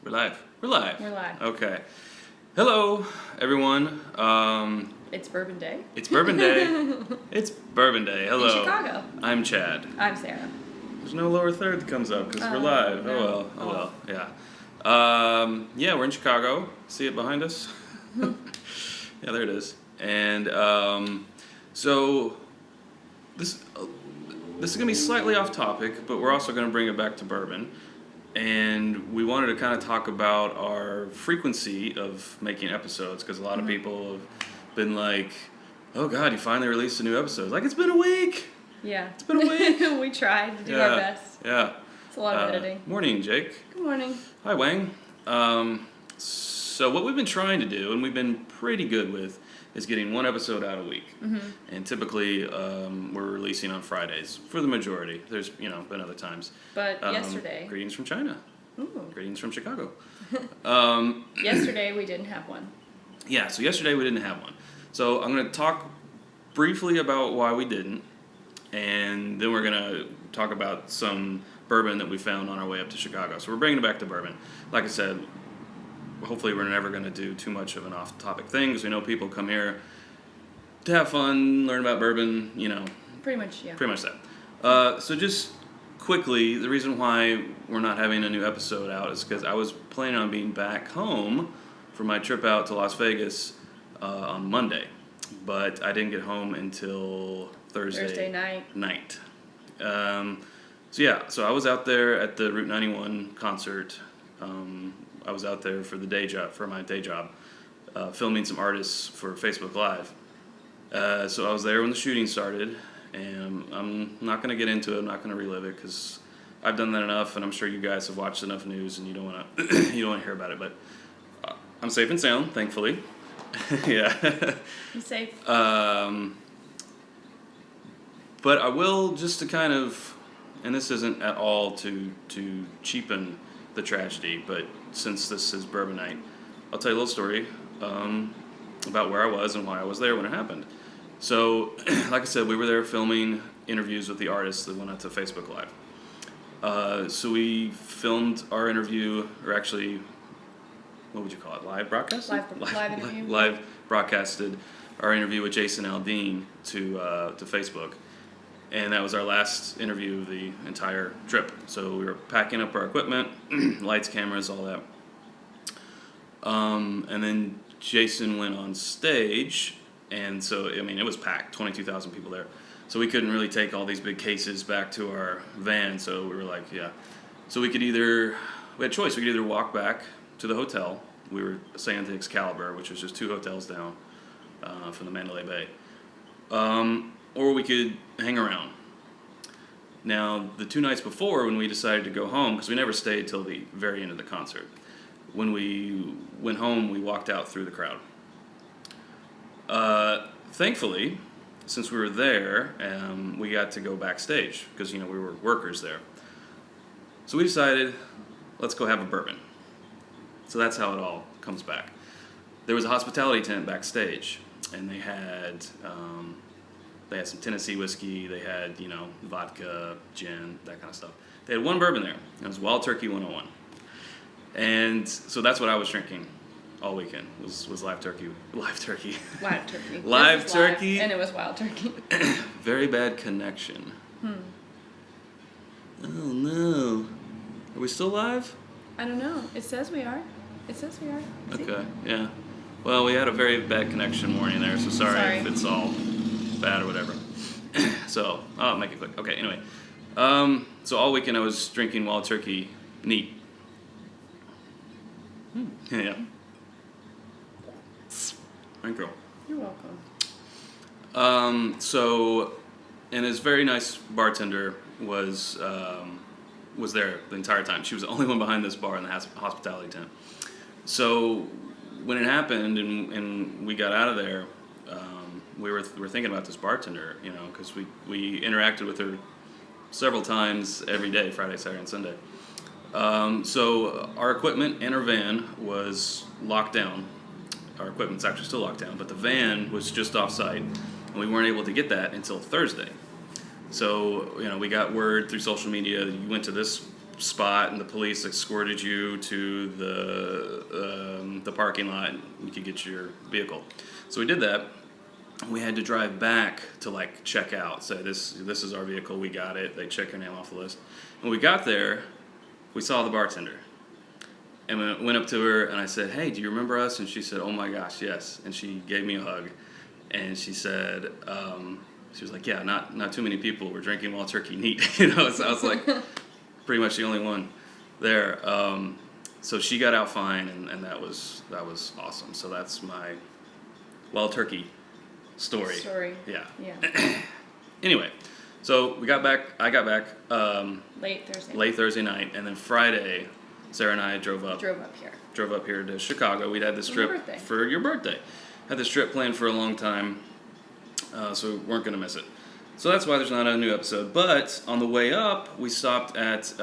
We're live. We're live. We're live. Okay. Hello, everyone. It's Bourbon Day. It's Bourbon Day. It's Bourbon Day. Hello. In Chicago. I'm Chad. I'm Sara. There's no lower third that comes up because we're live. No. Oh well. Oh well. Yeah. We're in Chicago. See it behind us? Yeah, there it is. And so this is gonna be slightly off topic, but we're also gonna bring it back to bourbon. And we wanted to kind of talk about our frequency of making episodes because a lot of people have been like, "Oh God, you finally released a new episode." Like, it's been a week. Yeah. It's been a week. We tried to do our best. Yeah. It's a lot of editing. Morning, Jake. Good morning. Hi, Wang. So what we've been trying to do, and we've been pretty good with, is getting one episode out a week. Mm-hmm. And typically, we're releasing on Fridays for the majority. There's, been other times. But yesterday. Greetings from China. Ooh. Greetings from Chicago. Yesterday we didn't have one. Yeah, so yesterday we didn't have one. So I'm going to talk briefly about why we didn't. And then we're going to talk about some bourbon that we found on our way up to Chicago. So we're bringing it back to bourbon. Like I said, hopefully we're never going to do too much of an off-topic thing because we know people come here to have fun, learn about bourbon, Pretty much, yeah. Pretty much that. So just quickly, the reason why we're not having a new episode out is because I was planning on being back home for my trip out to Las Vegas on Monday. But I didn't get home until Thursday night. So I was out there at the Route 91 concert. I was out there for my day job, filming some artists for Facebook Live. So I was there when the shooting started, and I'm not going to get into it. I'm not going to relive it because I've done that enough, and I'm sure you guys have watched enough news, and you don't want to hear about it. But I'm safe and sound, thankfully. Yeah. I'm safe. But I will, just to kind of, and this isn't at all to cheapen the tragedy, but since this is Bourbon Night, I'll tell you a little story about where I was and why I was there when it happened. So, like I said, we were there filming interviews with the artists that went out to Facebook Live. So we filmed our interview, or actually, what would you call it? Live broadcast? Live interview. Live broadcasted our interview with Jason Aldean to Facebook. And that was our last interview of the entire trip. So we were packing up our equipment, lights, cameras, all that. And then Jason went on stage, and so, it was packed, 22,000 people there. So we couldn't really take all these big cases back to our van, so we were like, yeah. So we had a choice. We could either walk back to the hotel. We were staying at the Excalibur, which was just 2 hotels down from the Mandalay Bay. Or we could hang around. Now, the 2 nights before, when we decided to go home, because we never stayed till the very end of the concert, when we went home, we walked out through the crowd. Thankfully, since we were there, we got to go backstage, because, we were workers there. So we decided, let's go have a bourbon. So that's how it all comes back. There was a hospitality tent backstage, and they had some Tennessee whiskey, they had, vodka, gin, that kind of stuff. They had one bourbon there. It was Wild Turkey 101. And so that's what I was drinking all weekend, was live turkey. Live turkey. Live turkey. And it was wild turkey. Very bad connection. Oh no. Are we still live? I don't know. It says we are. Okay, yeah. Well, we had a very bad connection morning there, so sorry. If it's all bad or whatever. So, I'll make it quick. Okay, anyway. So all weekend I was drinking Wild Turkey neat. Yeah. Thank you. You're welcome. And this very nice bartender was there the entire time. She was the only one behind this bar in the hospitality tent. So when it happened and we got out of there, we were thinking about this bartender, because we interacted with her several times every day, Friday, Saturday, and Sunday. So our equipment and our van was locked down. Our equipment's actually still locked down, but the van was just off-site, and we weren't able to get that until Thursday. So, we got word through social media that you went to this spot, and the police escorted you to the parking lot. And you could get your vehicle. So we did that. We had to drive back to like check out. Say this is our vehicle. We got it. They check your name off the list. When we got there, we saw the bartender. And we went up to her, and I said, "Hey, do you remember us?" And she said, "Oh my gosh, yes." And she gave me a hug, and she said, she was like, "Yeah, not too many people were drinking Wild Turkey neat." So I was like, pretty much the only one there. So she got out fine, and that was awesome. So that's my Wild Turkey story. Yeah. Anyway, so we got back. I got back late Thursday night, and then Friday, Sarah and I drove up here to Chicago. We'd had this trip for your birthday. Had this trip planned for a long time, so we weren't going to miss it. So that's why there's not a new episode. But on the way up, we stopped at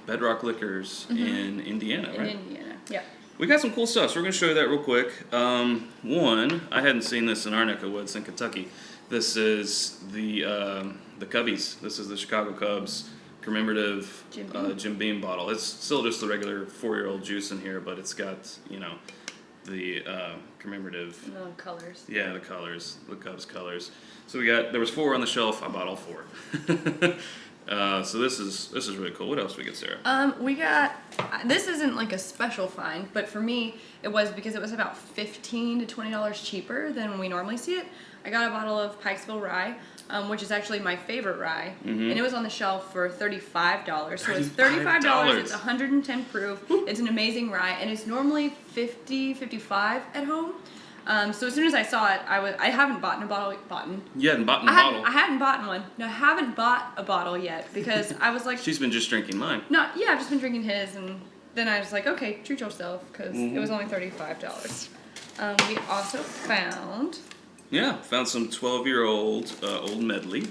Bedrock Liquors in Indiana, right? In Indiana, yeah. We got some cool stuff, so we're going to show you that real quick. One, I hadn't seen this in our neck of woods in Kentucky. This is the Cubbies. This is the Chicago Cubs commemorative Jim Beam bottle. It's still just the regular 4-year-old juice in here, but it's got, the commemorative. And the colors. Yeah, the colors, the Cubs colors. So there was 4 on the shelf. I bought all 4. So this is really cool. What else did we get, Sarah? We got, this isn't like a special find, but for me, it was because it was about $15 to $20 cheaper than we normally see it. I got a bottle of Pikesville Rye, which is actually my favorite rye, and it was on the shelf for $35. So it's $35. It's 110 proof. It's an amazing rye, and it's normally $50, $55 at home. So as soon as I saw it, I haven't bought a bottle. You hadn't bought a bottle? I hadn't bought one. No, I haven't bought a bottle yet because I was like... She's been just drinking mine. No, yeah, I've just been drinking his, and then I was like, okay, treat yourself, because it was only $35. We also found... Yeah, found some 12-year-old Old Medley,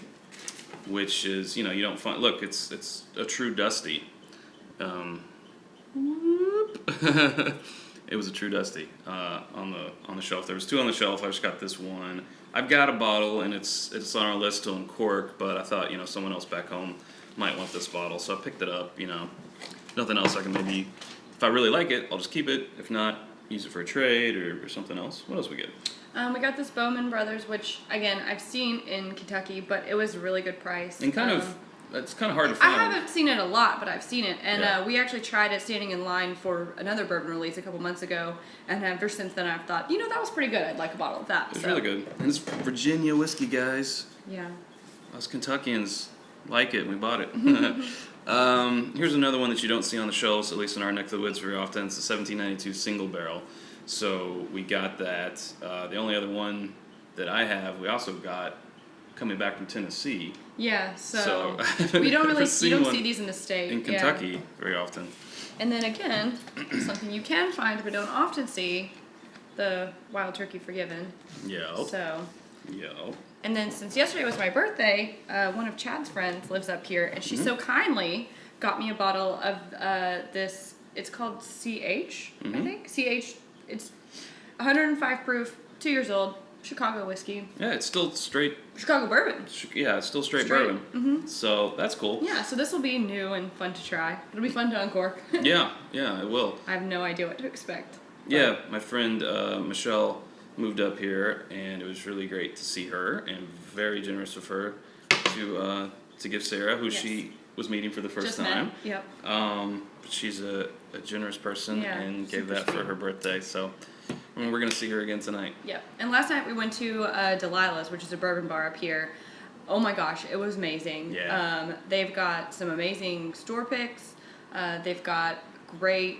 which is, you don't find... Look, it's a true Dusty. It was a true Dusty on the shelf. There was 2 on the shelf. I just got this one. I've got a bottle, and it's on our list to uncork, but I thought, someone else back home might want this bottle, so I picked it up, Nothing else I can maybe... If I really like it, I'll just keep it. If not, use it for a trade or something else. What else we get? We got this Bowman Brothers, which, again, I've seen in Kentucky, but it was a really good price. And it's kind of hard to find. I haven't seen it a lot, but I've seen it. And we actually tried it standing in line for another bourbon release a couple months ago. And ever since then, I've thought, that was pretty good. I'd like a bottle of that. It's really good. And it's Virginia whiskey, guys. Yeah. Us Kentuckians like it. We bought it. Here's another one that you don't see on the shelves, at least in our neck of the woods very often. It's a 1792 single barrel. So we got that. The only other one that I have, we also got coming back from Tennessee. Yeah, so we don't really you don't see these in the state. In Kentucky very often. And then again, something you can find but don't often see, the Wild Turkey Forgiven. Yeah. So. Yeah. And then since yesterday was my birthday, one of Chad's friends lives up here, and she so kindly got me a bottle of this. It's called CH, I think. CH. It's 105 proof, 2 years old, Chicago whiskey. Yeah, it's still straight. Chicago bourbon. Yeah, it's still straight bourbon. Mm-hmm. So that's cool. Yeah, so this will be new and fun to try. It'll be fun to uncork. Yeah, it will. I have no idea what to expect. Yeah, my friend Michelle moved up here, and it was really great to see her, and very generous of her to give Sarah, who she was meeting for the first time. Yep. She's a generous person and gave that sweet for her birthday. So we're gonna see her again tonight. Yep. And last night we went to Delilah's, which is a bourbon bar up here. Oh my gosh, it was amazing. Yeah. They've got some amazing store picks. They've got great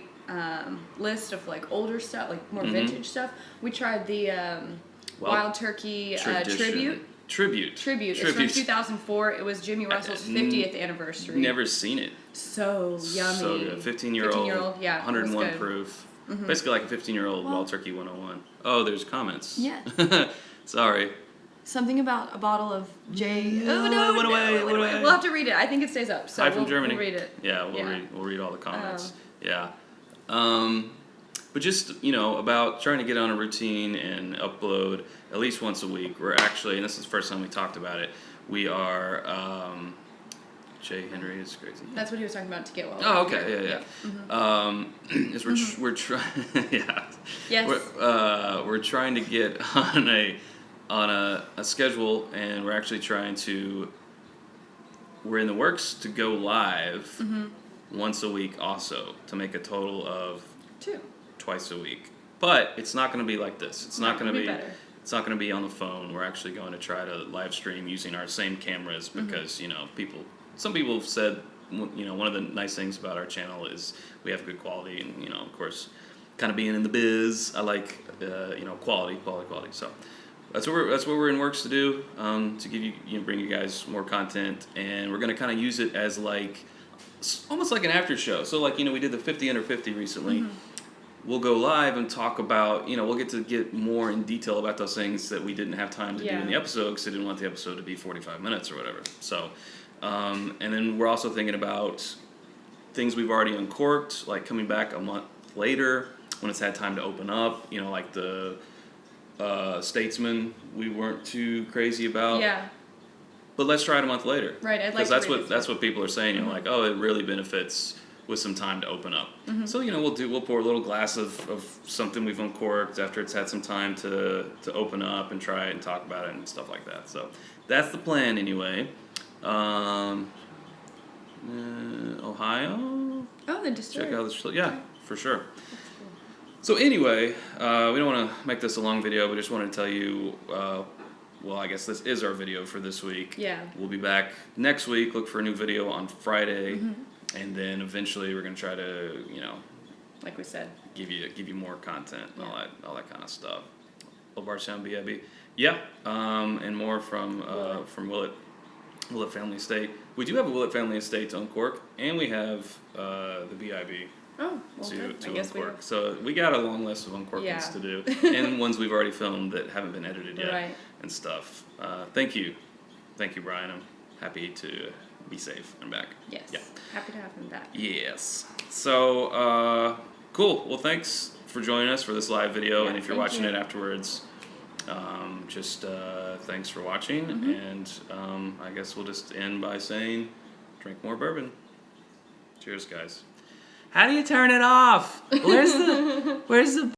list of like older stuff, like more vintage stuff. We tried the Wild Turkey Tribute. It's from 2004. It was Jimmy Russell's 50th anniversary. Never seen it. So yummy. So good. 15-year-old, yeah, 101 proof. Basically like a 15-year-old Wild Turkey 101. Oh, there's comments. Yeah. Sorry. Something about a bottle of J. Oh no! It went away. We'll have to read it. I think it stays up. So from Germany. We'll read it. Yeah, we'll read all the comments. But just, about trying to get on a routine and upload at least once a week. We're actually, and this is the first time we talked about it, we are J. Henry is crazy. That's what he was talking about to get well. Oh, okay, yeah. Mm-hmm. Is we're trying, yeah. Yes. We're trying to get on a schedule, and we're actually trying to. We're in the works to go live once a week, also to make a total of 2. twice a week. But it's not going to be like this. It's not going to be. better. It's not going to be on the phone. We're actually going to try to live stream using our same cameras because some people have said, one of the nice things about our channel is we have good quality, and of course, kind of being in the biz, I like quality. So that's what we're in works to do, to give you, bring you guys more content, and we're going to kind of use it as like almost like an after show. So like we did the 50 under 50 recently. We'll go live and talk about, we'll get more in detail about those things that we didn't have time to do in the episode because I didn't want the episode to be 45 minutes or whatever. So, and then we're also thinking about things we've already uncorked, like coming back a month later when it's had time to open up, like the Statesman we weren't too crazy about. Yeah. But let's try it a month later. Right, I'd like to Because that's what people are saying, like, oh, it really benefits with some time to open up. So we'll pour a little glass of something we've uncorked after it's had some time to open up and try it and talk about it and stuff like that. So that's the plan anyway. Ohio. Oh, the distillery. Check out this. Yeah, for sure. So anyway, we don't want to make this a long video, but just wanted to tell you. Well, I guess this is our video for this week. Yeah. We'll be back next week. Look for a new video on Friday. And then eventually we're gonna try to, like we said, give you more content and all that kind of stuff. Old Bar Sound BIB, yeah, and more from Willett Family Estate. We do have a Willett Family Estate to uncork, and we have the BIB oh, well, to I guess uncork. So we got a long list of uncorkings to do, and ones we've already filmed that haven't been edited yet and stuff. Thank you, Brian. I'm happy to be safe and back. Yes. Yeah. Happy to have him back. Yes. So, cool. Well, thanks for joining us for this live video. And if you're watching it afterwards, thanks for watching. And I guess we'll just end by saying, drink more bourbon. Cheers, guys. How do you turn it off? Where's the